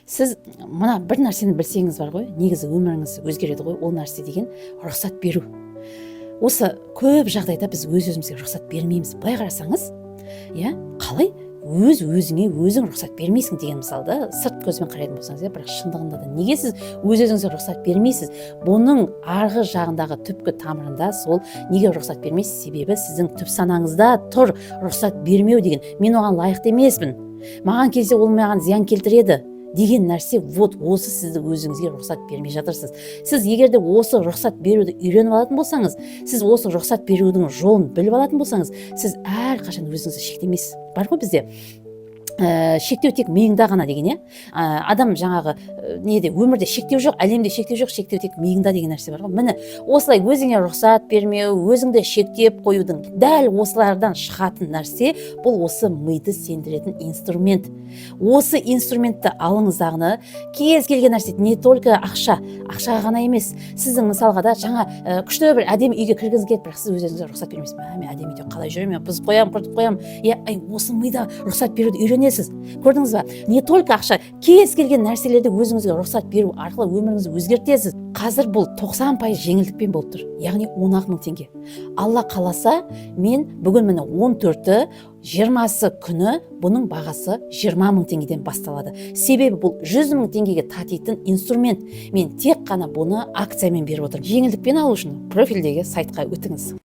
Сіз мына бір нәрсені білсеңіз бар ғой, негізі өміріңіз өзгереді ғой, ол нәрсе деген рұқсат беру. Осы көп жағдайда біз өз-өзімізге рұқсат бермейміз. Былай қарасаңыз, қалай өз-өзіңе өзің рұқсат бермейсің деген мысалды сырт көзбен қарайтын болсаңыз, бірақ шындығында да неге сіз өз-өзіңізге рұқсат бермейсіз? Бұның арғы жағындағы түпкі тамырында сол неге рұқсат бермейсіз? Себебі сіздің түп санаңызда тұр рұқсат бермеу деген. Мен оған лайықты емеспін. Маған келсе ол маған зиян келтіреді деген нәрсе, осы сізді өзіңізге рұқсат бермей жатырсыз. Сіз егерде осы рұқсат беруді үйреніп алатын болсаңыз, сіз осы рұқсат берудің жолын біліп алатын болсаңыз, сіз әрқашан өзіңізді шектемейсіз. Бар ғой бізде шектеу тек миыңда ғана деген, адам жаңағы неде өмірде шектеу жоқ, әлемде шектеу жоқ, шектеу тек миыңда деген нәрсе бар ғой. Міне осылай өзіңе рұқсат бермеу, өзіңді шектеп қоюдың дәл осылардан шығатын нәрсе бұл осы миды сендіретін инструмент. Осы инструментті алыңыздағыны кез келген нәрсе, не только ақшаға ғана емес. Сіздің мысалға да жаңа күшті бір әдемі үйге кіргіңіз келеді, бірақ сіз өзіңізге рұқсат бермейсіз. Мен әдемі үйде қалай жүремін, бұзып қоямын, құртып қоямын. Осы мида рұқсат беруді үйренесіз. Көрдіңіз ба? Не только ақша, кез келген нәрселерді өзіңізге рұқсат беру арқылы өміріңізді өзгертесіз. Қазір бұл 90% жеңілдікпен болып тұр. Яғни 10 мың теңге. Алла қаласа, мен бүгін міне 14-ті 20-сы күні бұның бағасы 20 мың теңгеден басталады. Себебі бұл 100 мың теңгеге татитын инструмент. Мен тек қана бұны акциямен беріп отырмын. Жеңілдікпен алу үшін профильдегі сайтқа өтіңіз.